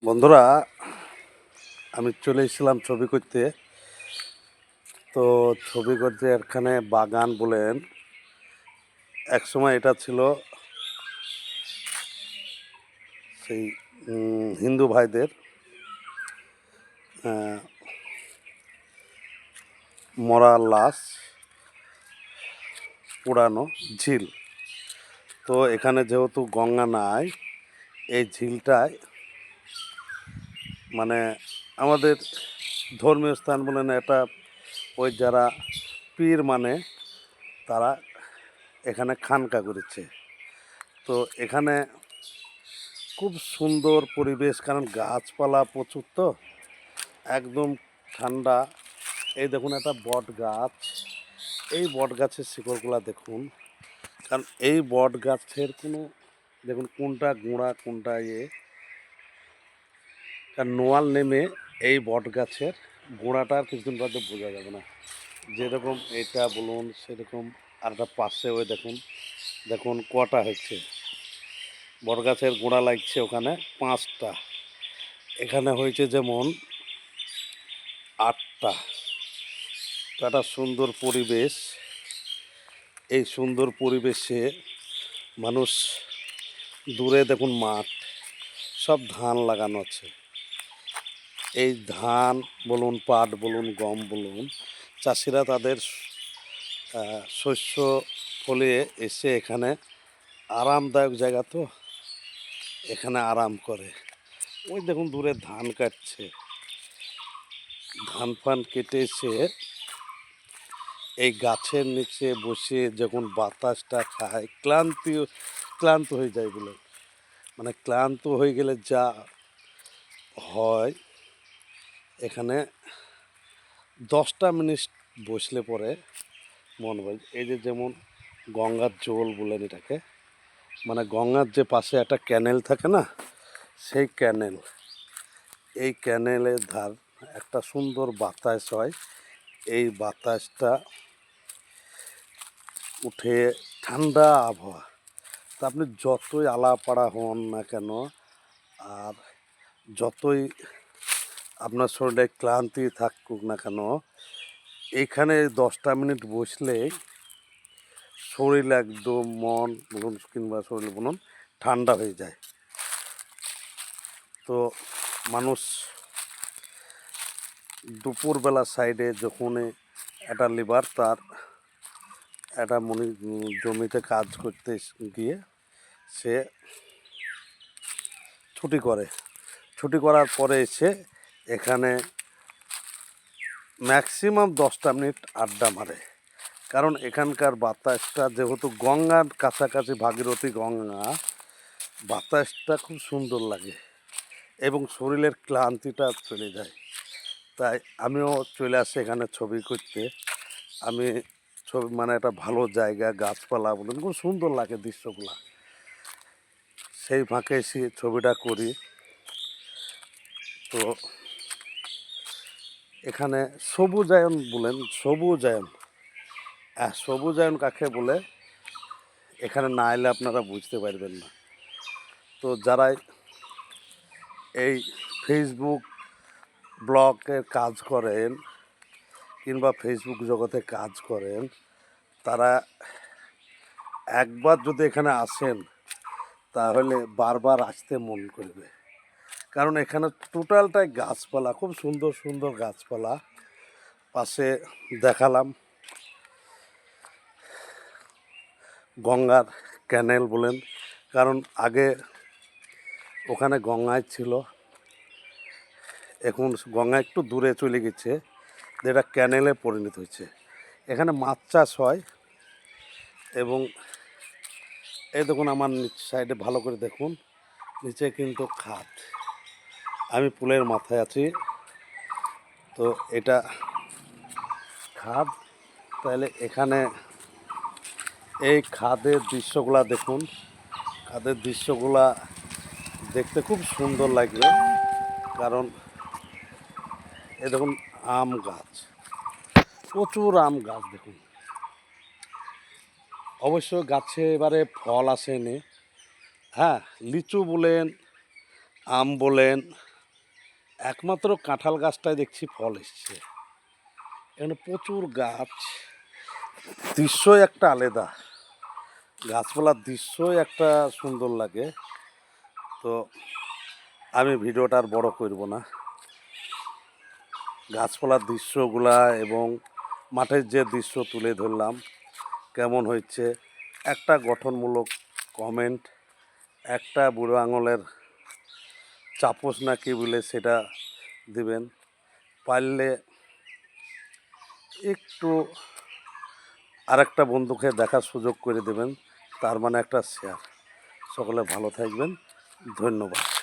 বন্ধুরা, আমি চলে এসেছিলাম ছবি করতে। তো ছবি করতে এখানে বাগান বলেন, একসময় এটা ছিল সেই হিন্দু ভাইদের আহ, মরা লাশ পোড়ানো ঝিল। তো এখানে যেহেতু গঙ্গা নাই, এই ঝিলটায় মানে আমাদের ধর্মীয় স্থান বলেন, এটা ওই যারা পীর মানে তারা এখানে খানকা করেছে। তো এখানে খুব সুন্দর পরিবেশ, কারণ গাছপালা প্রচুর, তো একদম ঠান্ডা। এই দেখুন একটা বট গাছ, এই বট গাছের শিকড়গুলো দেখুন, কারণ এই বট গাছের কোনো দেখুন কোনটা গোড়া কোনটা কারণ নোয়াল নেমে এই বট গাছের গোড়াটা আর কিছুদিন বাদে বোঝা যাবে না। যেরকম এটা বলুন সেরকম আর একটা পাশে ওই দেখুন দেখুন কটা হচ্ছে বট গাছের গোড়া লাগছে ওখানে 5টা, এখানে হয়েছে যেমন 8টা। তো একটা সুন্দর পরিবেশ, এই সুন্দর পরিবেশে মানুষ দূরে দেখুন মাঠ, সব ধান লাগানো আছে। এই ধান বলুন, পাট বলুন, গম বলুন, চাষিরা তাদের শস্য ফলিয়ে এসে এখানে আরামদায়ক জায়গা, তো এখানে আরাম করে। ওই দেখুন দূরে ধান কাটছে, ধান ফান কেটে এসে এই গাছের নিচে বসে যখন বাতাসটা খায় ক্লান্ত হয়ে যায় বলে, মানে ক্লান্ত হয়ে গেলে যা হয়, এখানে 10টা মিনিট বসলে পরে মন হয়। এই যে যেমন গঙ্গার জল বলেন এটাকে, মানে গঙ্গার যে পাশে একটা ক্যানেল থাকে না, সেই ক্যানেল, এই ক্যানেলের ধার একটা সুন্দর বাতাস হয়। এই বাতাসটা উঠে ঠান্ডা আবহাওয়া। তা আপনি যতই আলাপাড়া হন না কেন, আর যতই আপনার শরীরে ক্লান্তি থাকুক না কেন, এইখানে 10টা মিনিট বসলে শরীর একদম, মন বলুন কিংবা শরীর বলুন, ঠান্ডা হয়ে যায়। তো মানুষ দুপুরবেলা সাইডে যখন একটা লিবার তার একটা জমিতে কাজ করতে গিয়ে সে ছুটি করার পরে এসে এখানে ম্যাক্সিমাম 10টা মিনিট আড্ডা মারে। কারণ এখানকার বাতাসটা যেহেতু গঙ্গার কাছাকাছি, ভাগীরথী গঙ্গা, বাতাসটা খুব সুন্দর লাগে এবং শরীরের ক্লান্তিটা চলে যায়। তাই আমিও চলে আসি এখানে ছবি করতে। আমি ছবি মানে একটা ভালো জায়গা, গাছপালা বলুন, খুব সুন্দর লাগে দৃশ্যগুলা, সেই ফাঁকে এসে ছবিটা করি। তো এখানে সবুজায়ন বলেন, সবুজায়ন কাকে বলে এখানে না এলে আপনারা বুঝতে পারবেন না। তো যারা এই ফেসবুক ব্লগের কাজ করেন কিংবা ফেসবুক জগতে কাজ করেন, তারা একবার যদি এখানে আসেন তাহলে বারবার আসতে মন করবে। কারণ এখানে টোটালটাই গাছপালা, খুব সুন্দর সুন্দর গাছপালা। পাশে দেখালাম গঙ্গার ক্যানেল বলেন, কারণ আগে ওখানে গঙ্গায় ছিল, এখন গঙ্গা একটু দূরে চলে গেছে, যেটা ক্যানেলে পরিণত হয়েছে। এখানে মাছ চাষ হয় এবং এই দেখুন আমার সাইডে ভালো করে দেখুন, নিচে কিন্তু খাদ, আমি পুলের মাথায় আছি। তো এটা খাদ, তাহলে এখানে এই খাদের দৃশ্যগুলা দেখুন, খাদের দৃশ্যগুলা দেখতে খুব সুন্দর লাগবে। কারণ এই দেখুন আম গাছ, প্রচুর আম গাছ দেখুন। অবশ্য গাছে এবারে ফল আসেনি, হ্যাঁ, লিচু বলেন, আম বলেন, একমাত্র কাঁঠাল গাছটায় দেখছি ফল এসছে। এখানে প্রচুর গাছ, দৃশ্যই একটা আলাদা, গাছপালার দৃশ্যই একটা সুন্দর লাগে। তো আমি ভিডিওটা আর বড় করব না, গাছপালার দৃশ্যগুলা এবং মাঠের যে দৃশ্য তুলে ধরলাম কেমন হয়েছে একটা গঠনমূলক কমেন্ট, একটা বুড়ো আঙুলের চাপস না কি বলে সেটা দিবেন, পারলে একটু আরেকটা বন্ধুকে দেখার সুযোগ করে দেবেন, তার মানে একটা শেয়ার। সকলে ভালো থাকবেন, ধন্যবাদ।